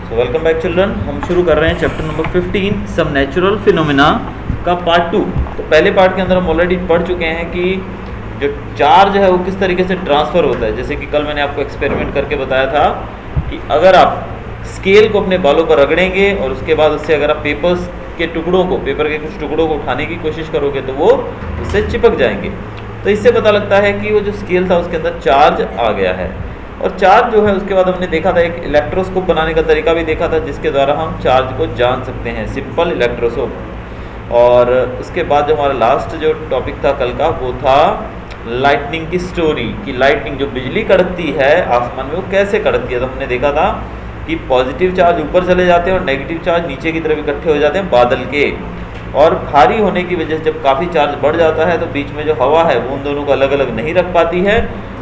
So welcome back children. हम शुरू कर रहे हैं chapter number 15 some natural phenomena का पार्ट 2। तो पहले पार्ट के अंदर हम ऑलरेडी पढ़ चुके हैं कि जो चार्ज है वो किस तरीके से ट्रांसफ़र होता है। जैसे कि कल मैंने आपको एक्सपेरिमेंट करके बताया था कि अगर आप स्केल को अपने बालों पर रगड़ेंगे और उसके बाद उससे अगर आप पेपर के कुछ टुकड़ों को उठाने की कोशिश करोगे तो वो उससे चिपक जाएंगे। तो इससे पता लगता है कि वो जो स्केल था उसके अंदर चार्ज आ गया है। और चार्ज जो है उसके बाद हमने देखा था, एक इलेक्ट्रोस्कोप बनाने का तरीका भी देखा था जिसके द्वारा हम चार्ज को जान सकते हैं, सिंपल इलेक्ट्रोस्कोप। और उसके बाद जो हमारा लास्ट जो टॉपिक था कल का वो था लाइटनिंग की स्टोरी, कि लाइटनिंग जो बिजली कड़कती है आसमान में वो कैसे कड़कती है। तो हमने देखा था कि पॉजिटिव चार्ज ऊपर चले जाते हैं और नेगेटिव चार्ज नीचे की तरफ इकट्ठे हो जाते हैं बादल के। और भारी होने की वजह से जब काफ़ी चार्ज बढ़ जाता है तो बीच में जो हवा है वो उन दोनों को अलग अलग नहीं रख पाती है,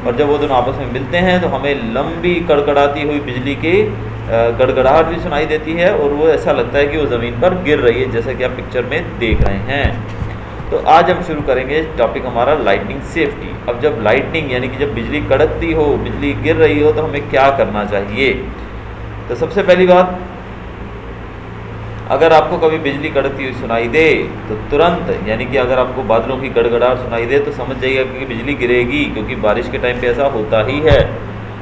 और जब वो दोनों आपस में मिलते हैं तो हमें लंबी कड़कड़ाती हुई बिजली की गड़गड़ाहट भी सुनाई देती है और वो ऐसा लगता है कि वो ज़मीन पर गिर रही है, जैसा कि आप पिक्चर में देख रहे हैं। तो आज हम शुरू करेंगे टॉपिक हमारा लाइटनिंग सेफ्टी। अब जब लाइटनिंग यानी कि जब बिजली कड़कती हो, बिजली गिर रही हो, तो हमें क्या करना चाहिए। तो सबसे पहली बात, अगर आपको कभी बिजली कड़कती हुई सुनाई दे तो तुरंत, यानी कि अगर आपको बादलों की गड़गड़ाहट सुनाई दे तो समझ जाइएगा कि बिजली गिरेगी, क्योंकि बारिश के टाइम पे ऐसा होता ही है।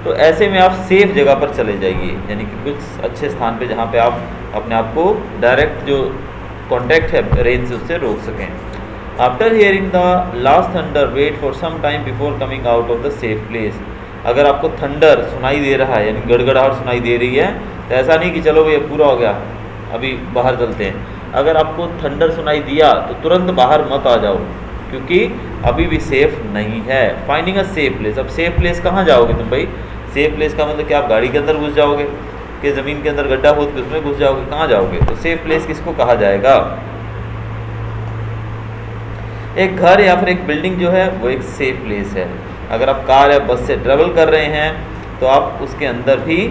तो ऐसे में आप सेफ जगह पर चले जाइए, यानी कि कुछ अच्छे स्थान पे जहाँ पे आप अपने आप को डायरेक्ट जो कॉन्टैक्ट है रेन से उससे रोक सकें। After hearing the last thunder wait for some time before coming out of the safe place. अगर आपको थंडर सुनाई दे रहा है यानी गड़गड़ाहट सुनाई दे रही है तो ऐसा नहीं कि चलो भैया पूरा हो गया अभी बाहर चलते हैं। अगर आपको थंडर सुनाई दिया तो तुरंत बाहर मत आ जाओ, क्योंकि अभी भी सेफ नहीं है। Finding a safe place. अब सेफ प्लेस कहाँ जाओगे तुम भाई? सेफ प्लेस का मतलब कि आप गाड़ी के अंदर घुस जाओगे, कि ज़मीन के अंदर गड्ढा खोद के उसमें घुस जाओगे, कहाँ जाओगे? तो सेफ प्लेस किसको कहा जाएगा? एक घर या फिर एक बिल्डिंग जो है वो एक सेफ प्लेस है। अगर आप कार या बस से ट्रेवल कर रहे हैं तो आप उसके अंदर भी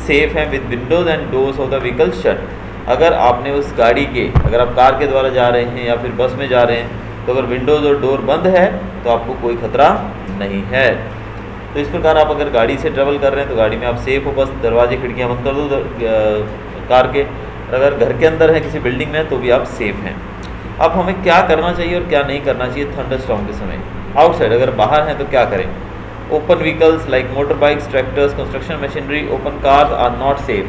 सेफ हैं, with Windows and doors of the vehicle shut. अगर आपने उस गाड़ी के, अगर आप कार के द्वारा जा रहे हैं या फिर बस में जा रहे हैं, तो अगर विंडोज़ और डोर बंद है तो आपको कोई खतरा नहीं है। तो इस प्रकार आप अगर गाड़ी से ट्रेवल कर रहे हैं तो गाड़ी में आप सेफ हो, बस दरवाजे खिड़कियाँ बंद कर दो कार के। अगर घर के अंदर है किसी बिल्डिंग में तो भी आप सेफ हैं। अब हमें क्या करना चाहिए और क्या नहीं करना चाहिए थंडरस्टॉर्म के समय। आउटसाइड अगर बाहर हैं तो क्या करें? Open vehicles like motor bikes, tractors, construction machinery, open cars are not safe.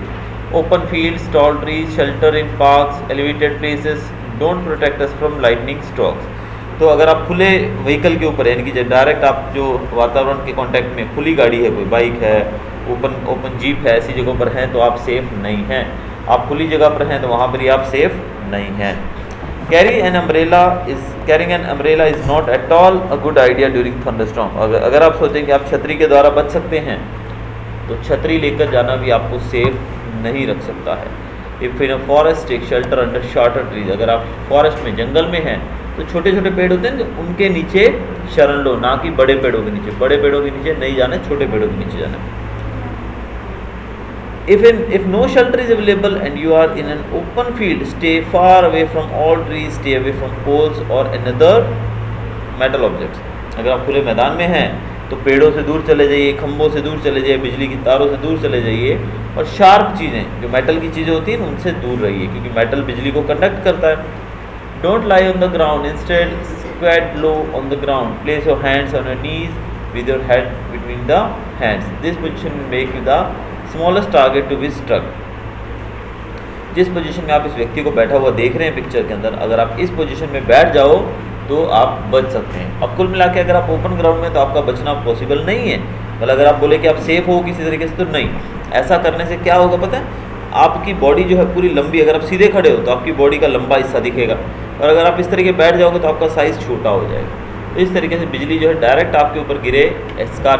Open fields, tall trees, shelter in parks, elevated places don't protect us from lightning strokes. तो अगर आप खुले व्हीकल के ऊपर, यानी कि डायरेक्ट आप जो वातावरण के कांटेक्ट में, खुली गाड़ी है, कोई बाइक है, ओपन जीप है, ऐसी जगहों पर हैं तो आप सेफ नहीं हैं। आप खुली जगह पर हैं तो वहाँ पर ही आप सेफ नहीं हैं। Carrying an umbrella is not at all a good idea during thunderstorm. अगर आप सोचें कि आप छतरी के द्वारा बच सकते हैं तो छतरी लेकर जाना भी आपको सेफ नहीं रख सकता है। If in a forest take shelter under shorter trees. अगर आप फॉरेस्ट में, जंगल में हैं तो छोटे छोटे पेड़ होते हैं उनके नीचे शरण लो, ना कि बड़े पेड़ों के नीचे। बड़े पेड़ों के नीचे नहीं जाना, छोटे पेड़ों के नीचे जाना। If no shelter is available and you are in an open field, stay far away from all trees, stay away from poles or another metal objects. अगर आप खुले मैदान में हैं तो पेड़ों से दूर चले जाइए, खंभों से दूर चले जाइए, बिजली की तारों से दूर चले जाइए, और शार्प चीज़ें, जो मेटल की चीज़ें होती हैं उनसे दूर रहिए, क्योंकि मेटल बिजली को कंडक्ट करता है। Don't lie on the ground, instead squat low on the ground, place your hands on your knees with your head between the hands. This position will make you the smallest target to be struck. जिस position में आप इस व्यक्ति को बैठा हुआ देख रहे हैं पिक्चर के अंदर, अगर आप इस पोजीशन में बैठ जाओ तो आप बच सकते हैं। अब कुल मिला के अगर आप ओपन ग्राउंड में तो आपका बचना पॉसिबल नहीं है। मतलब अगर आप बोले कि आप सेफ हो किसी तरीके से, तो नहीं। ऐसा करने से क्या होगा पता है? आपकी बॉडी जो है पूरी लंबी, अगर आप सीधे खड़े हो तो आपकी बॉडी का लंबा हिस्सा दिखेगा, और अगर आप इस तरीके बैठ जाओगे तो आपका साइज़ छोटा हो जाएगा। तो इस तरीके से बिजली जो है डायरेक्ट आपके ऊपर गिरे, इसका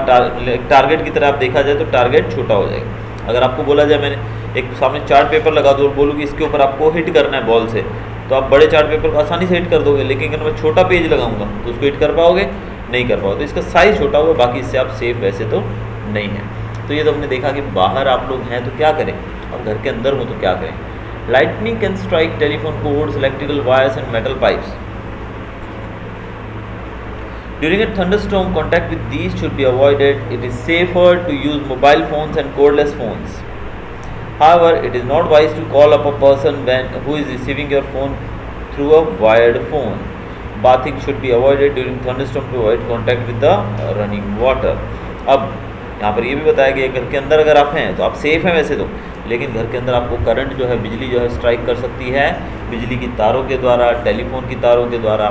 टारगेट की तरह आप देखा जाए तो टारगेट छोटा हो जाएगा। अगर आपको बोला जाए, मैंने एक सामने चार्ट पेपर लगा दो और बोलूँ कि इसके ऊपर आपको हिट करना है बॉल से, तो आप बड़े चार्ट पेपर को आसानी से हिट कर दोगे, लेकिन अगर मैं छोटा पेज लगाऊंगा तो उसको हिट कर पाओगे? नहीं कर पाओगे। तो इसका साइज़ छोटा हुआ, बाकी इससे आप सेफ वैसे तो नहीं है। तो ये तो हमने देखा कि बाहर आप लोग हैं तो क्या करें, और घर के अंदर हो तो क्या करें। Lightning can strike telephone codes, electrical wires and metal pipes. During a thunderstorm, contact with these should be avoided. It is safer to use mobile phones and cordless phones. However, it is not wise to call up a person who is receiving your phone through a wired phone. Bathing should be avoided during thunderstorm to avoid contact with the running water. अब यहाँ पर ये भी बताया गया घर के अंदर अगर आप हैं तो आप सेफ हैं वैसे तो, लेकिन घर के अंदर आपको करंट जो है, बिजली जो है स्ट्राइक कर सकती है, बिजली की तारों के द्वारा, टेलीफोन की तारों के द्वारा।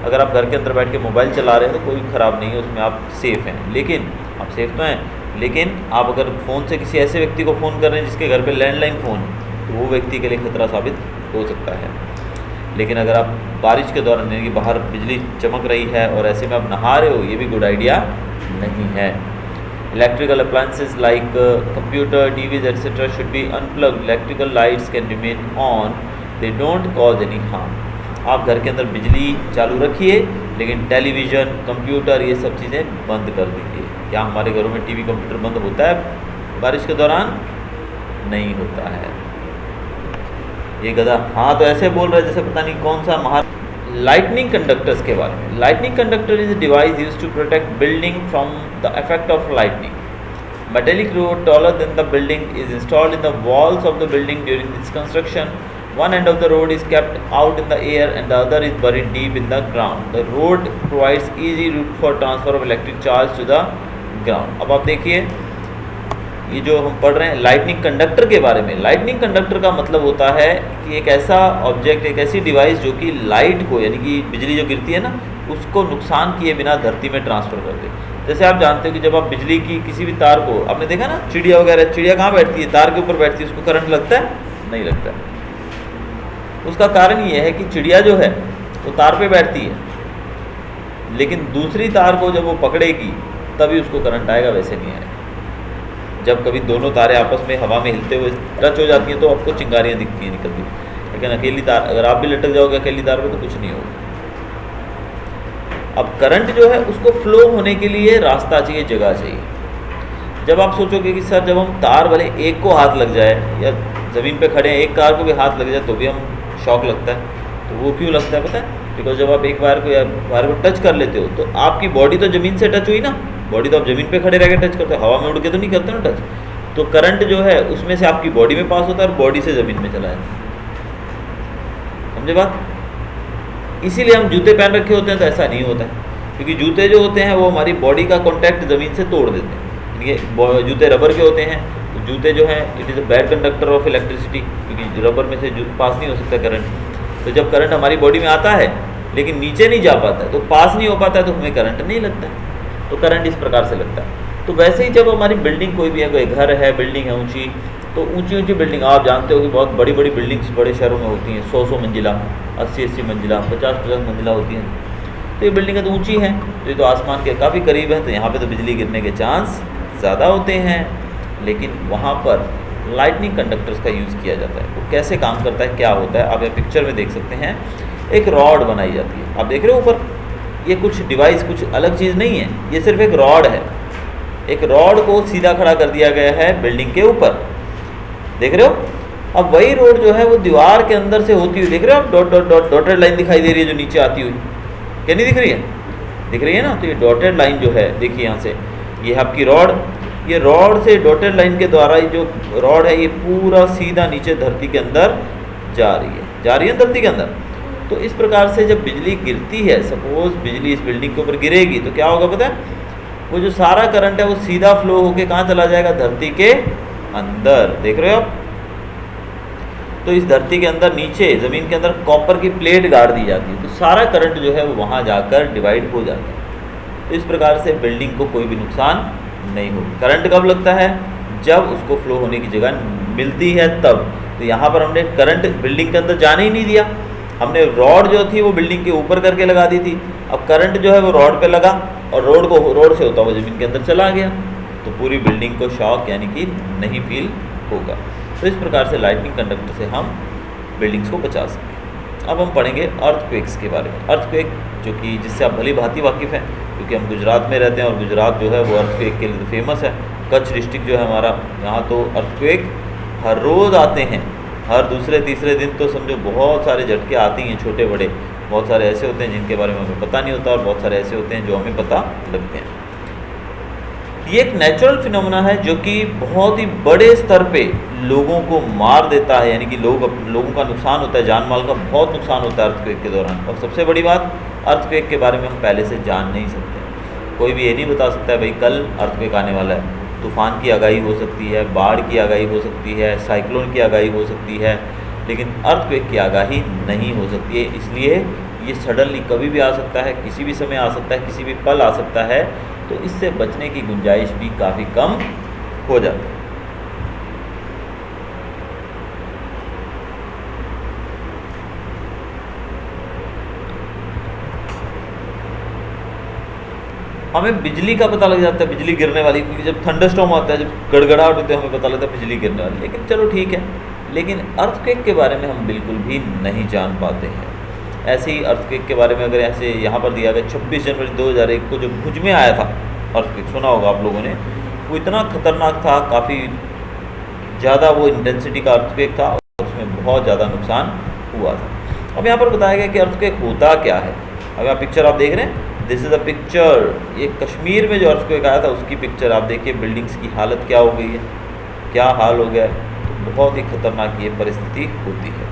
अगर आप घर के अंदर बैठ के मोबाइल चला रहे हैं तो कोई ख़राब नहीं है, उसमें आप सेफ़ हैं। लेकिन आप सेफ़ तो हैं, लेकिन आप अगर फ़ोन से किसी ऐसे व्यक्ति को फ़ोन कर रहे हैं जिसके घर पे लैंडलाइन फ़ोन है, तो वो व्यक्ति के लिए खतरा साबित हो सकता है। लेकिन अगर आप बारिश के दौरान, यानी कि बाहर बिजली चमक रही है और ऐसे में आप नहा रहे हो, ये भी गुड आइडिया नहीं है। Electrical appliances like computer, TVs etcetera should be unplugged. Electrical lights can remain on, they don't cause any harm. आप घर के अंदर बिजली चालू रखिए, लेकिन टेलीविज़न, कंप्यूटर, ये सब चीज़ें बंद कर दीजिए। क्या हमारे घरों में टीवी कंप्यूटर बंद होता है बारिश के दौरान? नहीं होता है। ये गधा हाँ तो ऐसे बोल रहा है जैसे पता नहीं कौन सा महा। लाइटनिंग कंडक्टर्स के बारे में, lightning conductor is a device used to protect building from the effect of lightning. Metallic rod taller than the building is installed in the walls of the building during its construction. One end of the rod is kept out in the air and the other is buried deep in the ground. The rod provides easy route for transfer of electric charge to the ground. अब आप देखिए ये जो हम पढ़ रहे हैं lightning conductor के बारे में। लाइटनिंग कंडक्टर का मतलब होता है कि एक ऐसा ऑब्जेक्ट, एक ऐसी डिवाइस जो कि लाइट को, यानी कि बिजली जो गिरती है ना, उसको नुकसान किए बिना धरती में ट्रांसफ़र कर दे। जैसे आप जानते हो कि जब आप बिजली की किसी भी तार को, आपने देखा ना चिड़िया वगैरह, चिड़िया कहाँ बैठती है? तार के ऊपर बैठती है, उसको करंट लगता है? नहीं लगता है। उसका कारण ये है कि चिड़िया जो है वो तार पे बैठती है, लेकिन दूसरी तार को जब वो पकड़ेगी तभी उसको करंट आएगा, वैसे नहीं आएगा। जब कभी दोनों तारें आपस में हवा में हिलते हुए टच हो जाती हैं तो आपको चिंगारियाँ दिखती हैं निकलती, लेकिन अकेली तार, अगर आप भी लटक जाओगे अकेली तार पे तो कुछ नहीं होगा। अब करंट जो है उसको फ्लो होने के लिए रास्ता चाहिए, जगह चाहिए। जब आप सोचोगे कि सर जब हम तार वाले एक को हाथ लग जाए या ज़मीन पे खड़े हैं एक तार को भी हाथ लग जाए तो भी हम शॉक लगता है, तो वो क्यों लगता है पता है? बिकॉज जब आप एक वायर को या वायर को टच कर लेते हो तो आपकी बॉडी तो ज़मीन से टच हुई ना, बॉडी तो आप ज़मीन पे खड़े रह के टच करते हो, हवा में उड़ के तो नहीं करते ना टच। तो करंट जो है उसमें से आपकी बॉडी में पास होता है और बॉडी से ज़मीन में चला जाता है। समझे बात? इसीलिए हम जूते पहन रखे होते हैं तो ऐसा नहीं होता है, क्योंकि जूते जो होते हैं वो हमारी बॉडी का कॉन्टैक्ट ज़मीन से तोड़ देते हैं। यानी जूते रबर के होते हैं, तो जूते जो हैं it is a bad conductor of electricity, क्योंकि रबर में से पास नहीं हो सकता करंट। तो जब करंट हमारी बॉडी में आता है लेकिन नीचे नहीं जा पाता है, तो पास नहीं हो पाता है, तो हमें करंट नहीं लगता है। तो करंट इस प्रकार से लगता है। तो वैसे ही जब हमारी बिल्डिंग कोई भी है, कोई घर है, बिल्डिंग है ऊँची, तो ऊंची ऊंची बिल्डिंग आप जानते हो कि बहुत बड़ी बड़ी बिल्डिंग्स बड़े शहरों में होती हैं, 100 मंजिला, 80 मंजिला, 50 मंजिला होती हैं। तो ये बिल्डिंगें तो ऊंची हैं, तो ये तो आसमान के काफ़ी करीब है, तो यहाँ पे तो बिजली गिरने के चांस ज़्यादा होते हैं। लेकिन वहाँ पर लाइटनिंग कंडक्टर्स का यूज़ किया जाता है। वो कैसे काम करता है, क्या होता है, आप ये पिक्चर में देख सकते हैं। एक रॉड बनाई जाती है, आप देख रहे हो ऊपर, ये कुछ डिवाइस, कुछ अलग चीज़ नहीं है, ये सिर्फ एक रॉड है। एक रॉड को सीधा खड़ा कर दिया गया है बिल्डिंग के ऊपर, देख रहे हो। अब वही रोड जो है वो दीवार के अंदर से होती हुई, देख रहे हो आप, dot dot dot dotted line दिखाई दे रही है जो नीचे आती हुई, क्या नहीं दिख रही है? दिख रही है ना। तो ये डॉटेड लाइन जो है, देखिए यहाँ से, ये आपकी रॉड, ये रॉड से डॉटेड लाइन के द्वारा ये जो रॉड है ये पूरा सीधा नीचे धरती के अंदर जा रही है धरती के अंदर। तो इस प्रकार से जब बिजली गिरती है, सपोज बिजली इस बिल्डिंग के ऊपर गिरेगी, तो क्या होगा पता है? वो जो सारा करंट है वो सीधा फ्लो होके कहाँ चला जाएगा? धरती के अंदर, देख रहे हो आप। तो इस धरती के अंदर नीचे ज़मीन के अंदर कॉपर की प्लेट गाड़ दी जाती है, तो सारा करंट जो है वो वहाँ जाकर डिवाइड हो जाता है। तो इस प्रकार से बिल्डिंग को कोई भी नुकसान नहीं होगा। करंट कब लगता है? जब उसको फ्लो होने की जगह मिलती है तब। तो यहाँ पर हमने करंट बिल्डिंग के अंदर जाने ही नहीं दिया, हमने रॉड जो थी वो बिल्डिंग के ऊपर करके लगा दी थी। अब करंट जो है वो रॉड पे लगा और रोड से होता हुआ ज़मीन के अंदर चला गया, तो पूरी बिल्डिंग को शॉक यानी कि नहीं फील होगा। तो इस प्रकार से लाइटनिंग कंडक्टर से हम बिल्डिंग्स को बचा सकते हैं। अब हम पढ़ेंगे अर्थक्वेक्स के बारे में। अर्थक्वेक जो कि जिससे आप भली भांति वाकिफ़ हैं, क्योंकि हम गुजरात में रहते हैं और गुजरात जो है वो अर्थक्वेक के लिए फेमस है। कच्छ डिस्ट्रिक्ट जो है हमारा, यहाँ तो अर्थक्वेक हर रोज़ आते हैं, हर दूसरे तीसरे दिन तो समझो बहुत सारे झटके आती हैं, छोटे बड़े। बहुत सारे ऐसे होते हैं जिनके बारे में हमें पता नहीं होता और बहुत सारे ऐसे होते हैं जो हमें पता लगते हैं। ये एक नेचुरल फिनोमेना है जो कि बहुत ही बड़े स्तर पे लोगों को मार देता है, यानी कि लोगों का नुकसान होता है, जान माल का बहुत नुकसान होता है अर्थक्वेक के दौरान। और सबसे बड़ी बात, अर्थक्वेक के बारे में हम पहले से जान नहीं सकते। कोई भी ये नहीं बता सकता है भाई कल अर्थक्वेक आने वाला है। तूफ़ान की आगाही हो सकती है, बाढ़ की आगाही हो सकती है, साइक्लोन की आगाही हो सकती है, लेकिन अर्थक्वेक की आगाही नहीं हो सकती है। इसलिए ये सडनली कभी भी आ सकता है, किसी भी समय आ सकता है, किसी भी पल आ सकता है, तो इससे बचने की गुंजाइश भी काफ़ी कम हो जाती है। हमें बिजली का पता लग जाता है, बिजली गिरने वाली, क्योंकि जब थंडरस्टॉर्म आता है, जब गड़गड़ाहट होती है, हमें पता लगता है बिजली गिरने वाली। लेकिन चलो ठीक है, लेकिन अर्थक्वेक के बारे में हम बिल्कुल भी नहीं जान पाते हैं। ऐसे ही अर्थक्वेक के बारे में अगर ऐसे यहाँ पर दिया गया 26 जनवरी 2001 को जो भुज में आया था अर्थक्वेक, सुना होगा आप लोगों ने, वो इतना खतरनाक था, काफ़ी ज़्यादा वो इंटेंसिटी का अर्थक्वेक था और उसमें बहुत ज़्यादा नुकसान हुआ था। अब यहाँ पर बताया गया कि अर्थक्वेक होता क्या है। अब यहाँ पिक्चर आप देख रहे हैं, दिस इज़ अ पिक्चर, ये कश्मीर में जो अर्थक्वेक आया था उसकी पिक्चर आप देखिए, बिल्डिंग्स की हालत क्या हो गई है, क्या हाल हो गया है। तो बहुत ही खतरनाक ये परिस्थिति होती है।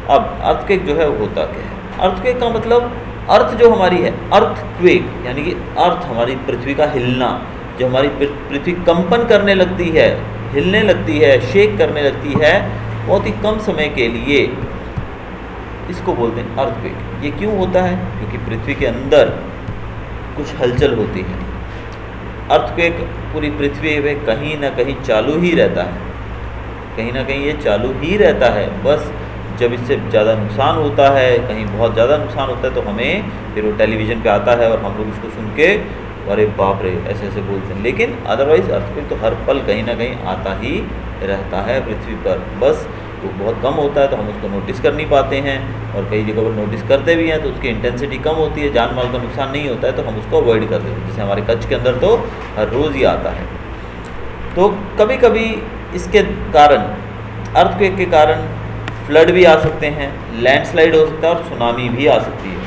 अब अर्थक्वेक जो है वो होता क्या है? अर्थक्वेक का मतलब, अर्थ जो हमारी है, अर्थक्वेक यानी कि अर्थ हमारी पृथ्वी का हिलना, जो हमारी पृथ्वी कंपन करने लगती है, हिलने लगती है, शेक करने लगती है बहुत ही कम समय के लिए, इसको बोलते हैं अर्थक्वेक। ये क्यों होता है? क्योंकि पृथ्वी के अंदर कुछ हलचल होती है। अर्थक्वेक पूरी पृथ्वी में कहीं ना कहीं चालू ही रहता है, कहीं ना कहीं ये चालू ही रहता है। बस जब इससे ज़्यादा नुकसान होता है, कहीं बहुत ज़्यादा नुकसान होता है, तो हमें फिर वो टेलीविज़न पे आता है और हम लोग उसको सुन के अरे बाप रे ऐसे ऐसे बोलते हैं। लेकिन अदरवाइज़ अर्थक्वेक तो हर पल कहीं ना कहीं आता ही रहता है पृथ्वी पर। बस वो बहुत कम होता है तो हम उसको नोटिस कर नहीं पाते हैं, और कई जगह पर नोटिस करते भी हैं तो उसकी इंटेंसिटी कम होती है, जान माल का नुकसान नहीं होता है, तो हम उसको अवॉइड कर देते हैं। जैसे हमारे कच्छ के अंदर तो हर रोज़ ही आता है। तो कभी कभी इसके कारण, अर्थक्वेक के कारण फ्लड भी आ सकते हैं, लैंडस्लाइड हो सकता है और सुनामी भी आ सकती है।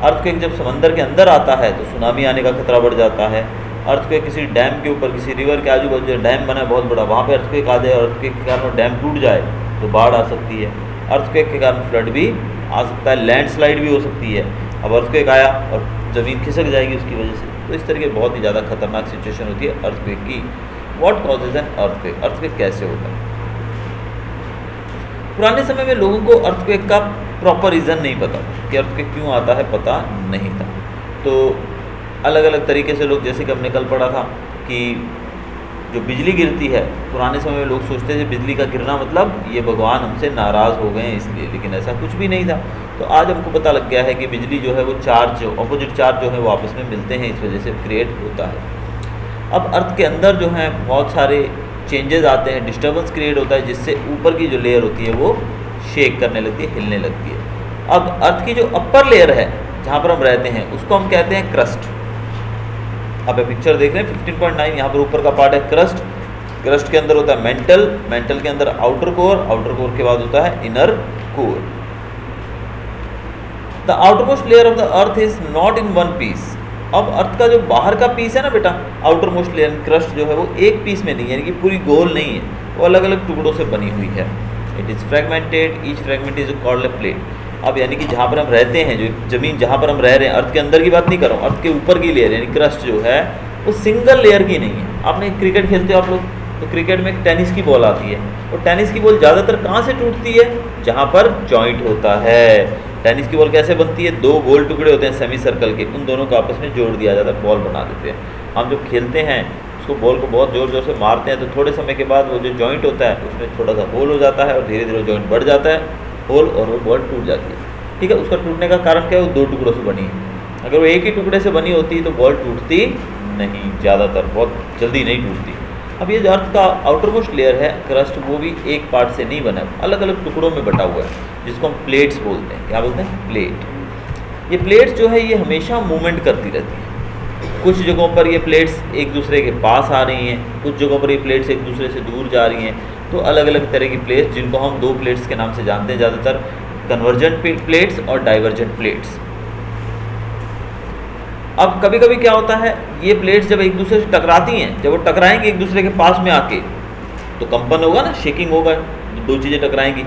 अर्थक्वेक जब समंदर के अंदर आता है तो सुनामी आने का खतरा बढ़ जाता है। अर्थक्वेक किसी डैम के ऊपर, किसी रिवर के आजू बाजू जो डैम बना है बहुत बड़ा, वहाँ पे अर्थक्वेक आ जाए और अर्थक्वेक के कारण वो डैम टूट जाए तो बाढ़ आ सकती है। अर्थक्वेक के कारण फ्लड भी आ सकता है, लैंडस्लाइड भी हो सकती है। अब अर्थक्वेक आया और ज़मीन खिसक जाएगी उसकी वजह से, तो इस तरह की बहुत ही ज़्यादा खतरनाक सिचुएशन होती है अर्थक्वेक की। What causes an earthquake? Earthquake कैसे होता है? पुराने समय में लोगों को अर्थक्वेक का प्रॉपर रीज़न नहीं पता कि अर्थक्वेक क्यों आता है, पता नहीं था। तो अलग अलग तरीके से लोग, जैसे कि हमने कल पढ़ा था कि जो बिजली गिरती है, पुराने समय में लोग सोचते थे बिजली का गिरना मतलब ये भगवान हमसे नाराज़ हो गए हैं इसलिए, लेकिन ऐसा कुछ भी नहीं था। तो आज हमको पता लग गया है कि बिजली जो है वो चार्ज, ऑपोजिट चार्ज जो है वो आपस में मिलते हैं, इस वजह से क्रिएट होता है। अब अर्थ के अंदर जो है बहुत सारे चेंजेस आते हैं, डिस्टर्बेंस क्रिएट होता है, जिससे ऊपर की जो लेयर होती है वो शेक करने लगती है, हिलने लगती है। अब अर्थ की जो अपर लेयर है जहाँ पर हम रहते हैं उसको हम कहते हैं क्रस्ट। आप ये पिक्चर देख रहे हैं 15.9, यहाँ पर ऊपर का पार्ट है क्रस्ट। क्रस्ट के अंदर होता है मेंटल, मेंटल के अंदर आउटर कोर, आउटर कोर के बाद होता है inner core. The outermost layer of the earth is not in one piece. अब अर्थ का जो बाहर का पीस है ना बेटा, आउटर मोस्ट लेयर क्रस्ट जो है वो एक पीस में नहीं है, यानी कि पूरी गोल नहीं है, वो अलग अलग टुकड़ों से बनी हुई है। It is fragmented, each fragment is called a plate. अब यानी कि जहाँ पर हम रहते हैं, जो ज़मीन जहाँ पर हम रह रहे हैं, अर्थ के अंदर की बात नहीं कर रहा हूँ, अर्थ के ऊपर की लेयर यानी क्रस्ट जो है वो सिंगल लेयर की नहीं है। आपने क्रिकेट खेलते हो आप लोग, तो क्रिकेट में एक टेनिस की बॉल आती है, और टेनिस की बॉल ज़्यादातर कहाँ से टूटती है? जहाँ पर जॉइंट होता है। टेनिस की बॉल कैसे बनती है? दो गोल टुकड़े होते हैं सेमी सर्कल के, उन दोनों को आपस में जोड़ दिया जाता है, बॉल बना देते हैं। हम जब खेलते हैं उसको, बॉल को बहुत ज़ोर ज़ोर से मारते हैं, तो थोड़े समय के बाद वो जो जॉइंट होता है उसमें थोड़ा सा होल हो जाता है, और धीरे धीरे जॉइंट बढ़ जाता है होल, और वो बॉल टूट जाती है। ठीक है, उसका टूटने का कारण क्या है? वो दो टुकड़ों से बनी है। अगर वो एक ही टुकड़े से बनी होती तो बॉल टूटती नहीं, ज़्यादातर बहुत जल्दी नहीं टूटती। अब ये जो अर्थ का आउटरमोस्ट लेयर है क्रस्ट, वो भी एक पार्ट से नहीं बना, अलग अलग टुकड़ों में बटा हुआ है, जिसको हम प्लेट्स बोलते हैं। क्या बोलते हैं? प्लेट। ये प्लेट्स जो है ये हमेशा मूवमेंट करती रहती है। कुछ जगहों पर ये प्लेट्स एक दूसरे के पास आ रही हैं, कुछ जगहों पर ये प्लेट्स एक दूसरे से दूर जा रही हैं। तो अलग अलग तरह की प्लेट्स, जिनको हम दो प्लेट्स के नाम से जानते हैं ज़्यादातर, कन्वर्जेंट प्लेट्स और डाइवर्जेंट प्लेट्स। अब कभी कभी क्या होता है, ये प्लेट्स जब एक दूसरे से टकराती हैं, जब वो टकराएंगे एक दूसरे के पास में आके तो कंपन होगा ना, शेकिंग होगा, दो चीज़ें टकराएंगी।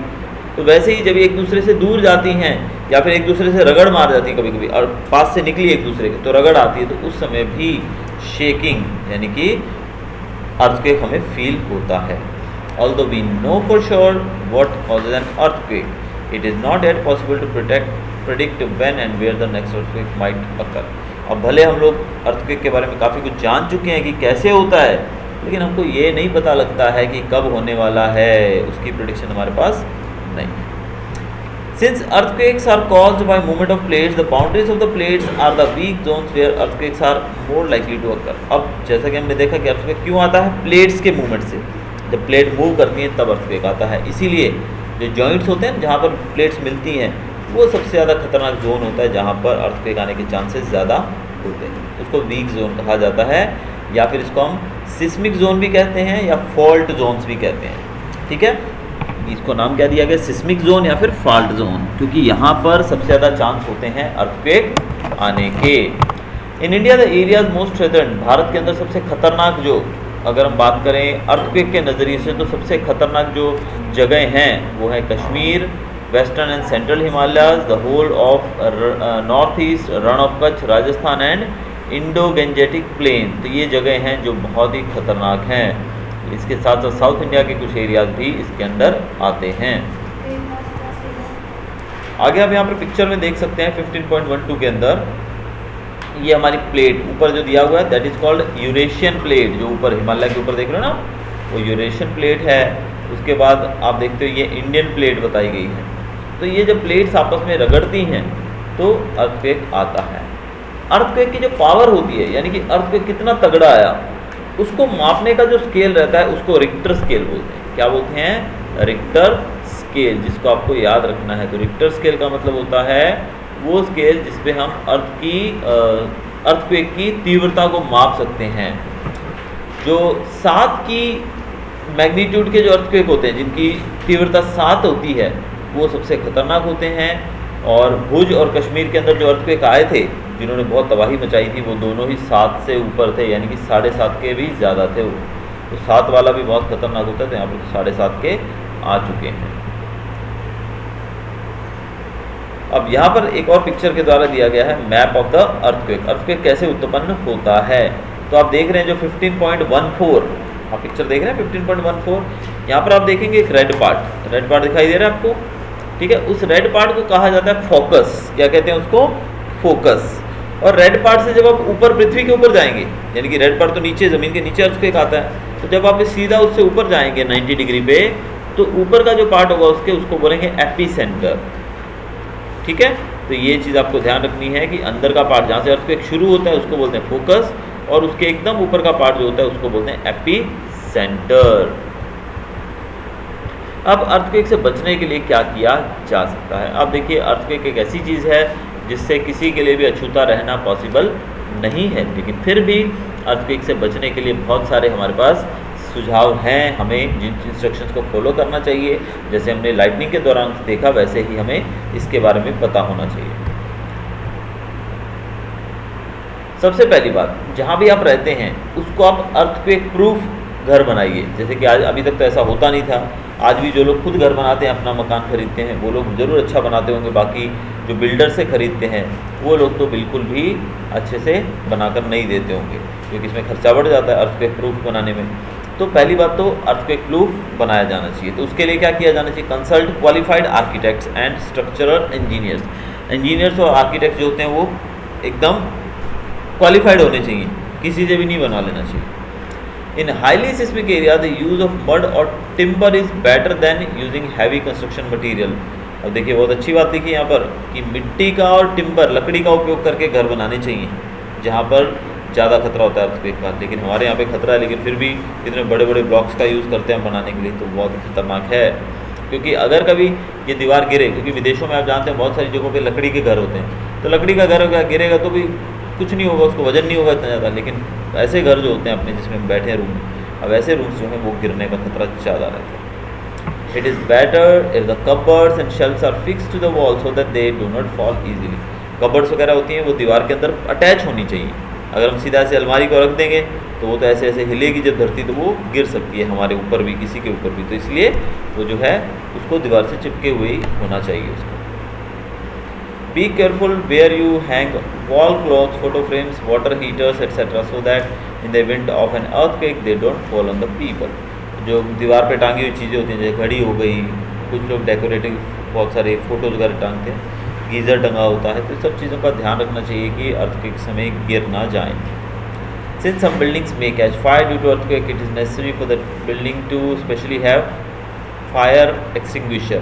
तो वैसे ही जब एक दूसरे से दूर जाती हैं या फिर एक दूसरे से रगड़ मार जाती है कभी कभी और पास से निकली एक दूसरे के तो रगड़ आती है, तो उस समय भी शेकिंग यानी कि अर्थक्वेक हमें फील होता है। Although we know for sure what causes an earthquake, it is not yet possible to predict when and where the next earthquake might occur. अब भले हम लोग अर्थक्वेक के बारे में काफ़ी कुछ जान चुके हैं कि कैसे होता है, लेकिन हमको ये नहीं पता लगता है कि कब होने वाला है, उसकी प्रेडिक्शन हमारे पास नहीं है। Since earthquakes are caused by movement of plates, the boundaries of the plates are the weak zones where earthquakes are more likely to occur. अब जैसा कि हमने देखा कि अर्थक्वेक क्यों आता है, प्लेट्स के मूवमेंट से। जब प्लेट मूव करती हैं तब अर्थक्वेक आता है। इसीलिए जो जॉइंट्स होते हैं जहाँ पर प्लेट्स मिलती हैं वो सबसे ज़्यादा खतरनाक जोन होता है, जहाँ पर अर्थक्वेक आने के चांसेस ज़्यादा होते हैं। उसको वीक जोन कहा जाता है, या फिर इसको हम सिस्मिक जोन भी कहते हैं या फॉल्ट जोन्स भी कहते हैं। ठीक है, इसको नाम क्या दिया गया, सिस्मिक जोन या फिर फॉल्ट जोन, क्योंकि यहाँ पर सबसे ज़्यादा चांस होते हैं अर्थक्वेक आने के। In India the areas most threatened, Bharat के अंदर सबसे खतरनाक जो, अगर हम बात करें अर्थक्वेक के नज़रिए से, तो सबसे खतरनाक जो जगह हैं वो है Kashmir, western and central Himalayas, the whole of north east, Rann of Kutch, Rajasthan and Indo Gangetic plain. तो ये जगह हैं जो बहुत ही खतरनाक हैं। इसके साथ साथ साउथ इंडिया के कुछ एरियाज भी इसके अंदर आते हैं। आगे आप यहाँ पर पिक्चर में देख सकते हैं 15.12 के अंदर ये हमारी प्लेट ऊपर जो दिया हुआ है that is called Eurasian plate. जो ऊपर हिमालय के ऊपर देख रहे हो ना, वो यूरेशियन प्लेट है। उसके बाद आप देखते हो ये इंडियन प्लेट बताई गई है। तो ये जब प्लेट्स आपस में रगड़ती हैं तो अर्थक्वेक आता है। अर्थक्वेक की जो पावर होती है, यानी कि अर्थक्वेक कितना तगड़ा आया, उसको मापने का जो स्केल रहता है उसको रिक्टर स्केल बोलते हैं। क्या बोलते हैं? रिक्टर स्केल, जिसको आपको याद रखना है। तो रिक्टर स्केल का मतलब होता है वो स्केल जिसपे हम अर्थक्वेक की तीव्रता को माप सकते हैं। जो 7 की मैग्नीट्यूड के जो अर्थक्वेक होते हैं, जिनकी तीव्रता 7 होती है, वो सबसे खतरनाक होते हैं। और भुज और कश्मीर के अंदर जो अर्थक्वेक आए थे जिन्होंने बहुत तबाही मचाई थी, वो दोनों ही 7 से ऊपर थे, यानी कि 7.5 के भी ज़्यादा थे वो। तो 7 वाला भी बहुत खतरनाक होता है, तो यहाँ पर 7.5 के आ चुके हैं। अब यहाँ पर एक और पिक्चर के द्वारा दिया गया है map of the earthquake. Earthquake कैसे उत्पन्न होता है, तो आप देख रहे हैं जो 15.14 आप पिक्चर देख रहे हैं 15.14। यहाँ पर आप देखेंगे एक रेड पार्ट दिखाई दे रहा है आपको, ठीक है। उस रेड पार्ट को कहा जाता है फोकस। क्या कहते हैं उसको? फोकस। और रेड पार्ट से जब आप ऊपर पृथ्वी के ऊपर जाएंगे, यानी कि रेड पार्ट तो नीचे ज़मीन के नीचे अर्थक्वेक आता है, तो जब आप सीधा उससे ऊपर जाएंगे 90 डिग्री पे, तो ऊपर का जो पार्ट होगा उसको बोलेंगे एपिसेंटर। ठीक है, तो ये चीज़ आपको ध्यान रखनी है कि अंदर का पार्ट जहाँ से अर्थक्वेक शुरू होता है उसको बोलते हैं फोकस, और उसके एकदम ऊपर का पार्ट जो होता है उसको बोलते हैं एपिसेंटर। अब अर्थक्वेक से बचने के लिए क्या किया जा सकता है? अब देखिए, अर्थक्वेक एक ऐसी चीज़ है जिससे किसी के लिए भी अछूता रहना पॉसिबल नहीं है, लेकिन फिर भी अर्थक्वेक से बचने के लिए बहुत सारे हमारे पास सुझाव हैं। हमें जिन इंस्ट्रक्शंस को फॉलो करना चाहिए, जैसे हमने लाइटनिंग के दौरान देखा, वैसे ही हमें इसके बारे में पता होना चाहिए। सबसे पहली बात, जहाँ भी आप रहते हैं उसको आप अर्थक्वेक प्रूफ घर बनाइए। जैसे कि आज अभी तक तो ऐसा होता नहीं था, आज भी जो लोग खुद घर बनाते हैं, अपना मकान खरीदते हैं, वो लोग ज़रूर अच्छा बनाते होंगे। बाकी जो बिल्डर से ख़रीदते हैं वो लोग तो बिल्कुल भी अच्छे से बनाकर नहीं देते होंगे, क्योंकि इसमें खर्चा बढ़ जाता है अर्थक्वेक प्रूफ बनाने में। तो पहली बात तो अर्थक्वेक प्रूफ बनाया जाना चाहिए। तो उसके लिए क्या किया जाना चाहिए? Consult qualified architects and structural engineers. Engineers और आर्किटेक्ट जो होते हैं वो एकदम क्वालिफाइड होने चाहिए, किसी से भी नहीं बना लेना चाहिए। In highly seismic area the use of mud और timber is better than using heavy construction material. अब देखिए, बहुत अच्छी बात लिखी यहाँ पर कि मिट्टी का और टिम्बर, लकड़ी का उपयोग करके घर बनाने चाहिए जहाँ पर ज़्यादा खतरा होता है अर्थक्वेक का। लेकिन हमारे यहाँ पे खतरा है, लेकिन फिर भी इतने बड़े बड़े ब्लॉक्स का यूज़ करते हैं बनाने के लिए, तो बहुत ही खतरनाक है। क्योंकि अगर कभी ये दीवार गिरे, क्योंकि विदेशों में आप जानते हैं बहुत सारी जगहों पे लकड़ी के घर होते हैं, तो लकड़ी का घर गिरेगा तो भी कुछ नहीं होगा, उसको वजन नहीं होगा इतना ज़्यादा। लेकिन ऐसे घर जो होते हैं अपने, जिसमें हम बैठे हैं रूम, अब ऐसे रूम्स जो हैं वो गिरने का खतरा ज़्यादा रहता है। It is better if the cupboards and shelves are fixed to the wall so that they do not fall easily. Cupboards वगैरह होती हैं वो दीवार के अंदर अटैच होनी चाहिए। अगर हम सीधा से अलमारी को रख देंगे तो वो तो ऐसे ऐसे हिलेगी जब धरती, तो वो गिर सकती है हमारे ऊपर भी, किसी के ऊपर भी। तो इसलिए वो जो है उसको दीवार से चिपके हुए ही होना चाहिए उसको। Be careful where you hang wall cloth, photo frames, water heaters etcetera, so that in the event of an earthquake they don't fall on the people. जो दीवार पे टांगी हुई चीज़ें होती हैं, जैसे घड़ी हो गई, कुछ लोग डेकोरेटिव बहुत सारे फोटोज वगैरह टांगते हैं, गीज़र टंगा होता है, तो सब चीज़ों का ध्यान रखना चाहिए कि अर्थक्वेक समय गिर ना जाए। Since some buildings may catch fire due to earthquake, it is necessary for the building to specially have fire extinguisher।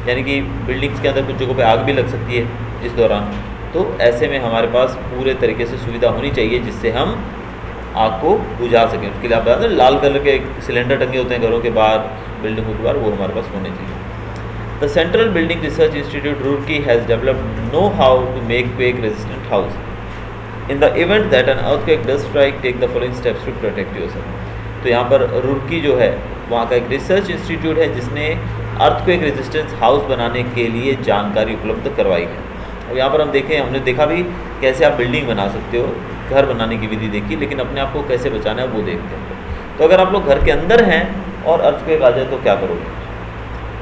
यानी कि बिल्डिंग्स के अंदर कुछ जगहों पे आग भी लग सकती है इस दौरान, तो ऐसे में हमारे पास पूरे तरीके से सुविधा होनी चाहिए जिससे हम आग को बुझा सकें। उसके लिए आप बता दें, लाल कलर के सिलेंडर टंगे होते हैं घरों के बाहर, बिल्डिंगों के बाहर, वो हमारे पास होने चाहिए। The Central Building Research Institute Roorkee has developed know how to make quake resistant house. In the event that an earthquake does strike, take the following steps to protect yourself. तो यहाँ पर रुड़की जो है वहाँ का एक रिसर्च इंस्टीट्यूट है जिसने अर्थक्वेक रेजिस्टेंस हाउस बनाने के लिए जानकारी उपलब्ध करवाई है। अब यहाँ पर हम देखें, हमने देखा भी कैसे आप बिल्डिंग बना सकते हो, घर बनाने की विधि देखी, लेकिन अपने आप को कैसे बचाना है वो देखते हैं। तो अगर आप लोग घर के अंदर हैं और अर्थक्वेक आ जाए तो क्या करोगे?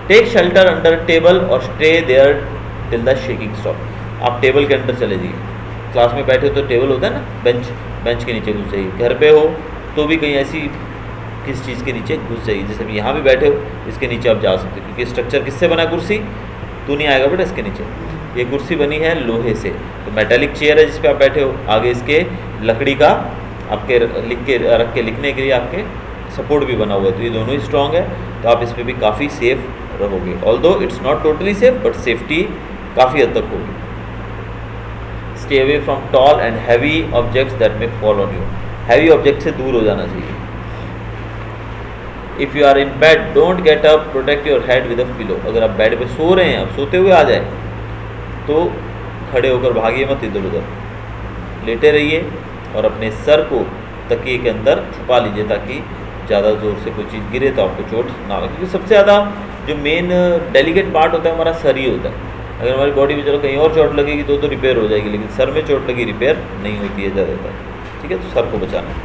टेक शेल्टर अंडर टेबल और stay there till the shaking stop. आप टेबल के अंदर चले जाइए। क्लास में बैठे हो तो टेबल होता है ना, बेंच के नीचे घुस जाइए। घर पे हो तो भी कहीं ऐसी किस चीज़ के नीचे घुस जाइए। जैसे अभी यहाँ भी बैठे हो, इसके नीचे आप जा सकते हो, क्योंकि स्ट्रक्चर किससे बना है? कुर्सी तो नहीं आएगा बेटा इसके नीचे। ये कुर्सी बनी है लोहे से, तो मेटालिक चेयर है जिस पे आप बैठे हो। आगे इसके लकड़ी का आपके रख के लिखने के लिए आपके सपोर्ट भी बना हुआ है, तो ये दोनों ही स्ट्रॉन्ग है, तो आप इस पर भी काफ़ी सेफ रहोगे। Although it's not totally safe, but safety काफ़ी हद तक होगी। Stay away from tall and heavy objects that may fall on you. Heavy object से दूर हो जाना चाहिए। If you are in bed don't get up, protect your head with a pillow. अगर आप बेड पे सो रहे हैं, अब सोते हुए आ जाए तो खड़े होकर भागिए मत इधर उधर, लेटे रहिए और अपने सर को तकिए के अंदर छुपा लीजिए ताकि ज़्यादा ज़ोर से कोई चीज़ गिरे तो आपको चोट ना लगे। क्योंकि सबसे ज़्यादा जो मेन डेलिकेट पार्ट होता है हमारा सर ही होता है। अगर हमारी बॉडी में चलो कहीं और चोट लगेगी तो रिपेयर हो जाएगी, लेकिन सर में चोट लगी रिपेयर नहीं होती है ज़्यादातर। ठीक है, तो सर को बचाना।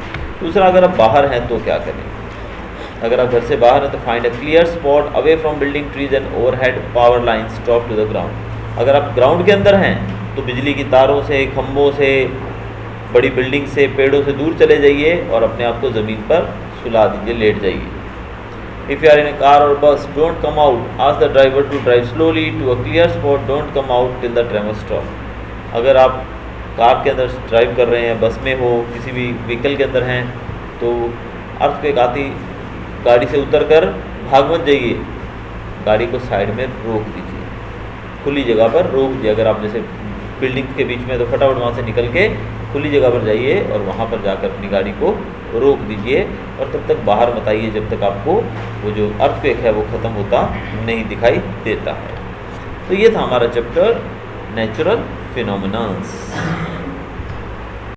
दूसरा, अगर आप बाहर हैं तो क्या करें? अगर आप घर से बाहर हैं तो find a clear spot away from building, trees and overhead power lines drop to the ground. अगर आप ग्राउंड के अंदर हैं तो बिजली की तारों से, खंभों से, बड़ी बिल्डिंग से, पेड़ों से दूर चले जाइए और अपने आप को ज़मीन पर सुला दीजिए, लेट जाइए। If you are in a car और bus don't come out, ask the driver to drive slowly to a clear spot, don't come out till the tremor stop. अगर आप कार के अंदर ड्राइव कर रहे हैं, बस में हो, किसी भी व्हीकल के अंदर हैं, तो अर्थक्वेक आती गाड़ी से उतरकर भाग मत जाइए, गाड़ी को साइड में रोक दीजिए, खुली जगह पर रोक दीजिए। अगर आप जैसे बिल्डिंग के बीच में तो फटाफट वहाँ से निकल के खुली जगह पर जाइए और वहाँ पर जाकर अपनी गाड़ी को रोक दीजिए और तब तक बाहर मत आइए जब तक आपको वो जो अर्थक्वेक है वो ख़त्म होता नहीं दिखाई देता है। तो ये था हमारा चैप्टर नेचुरल फिनोमेनन्स।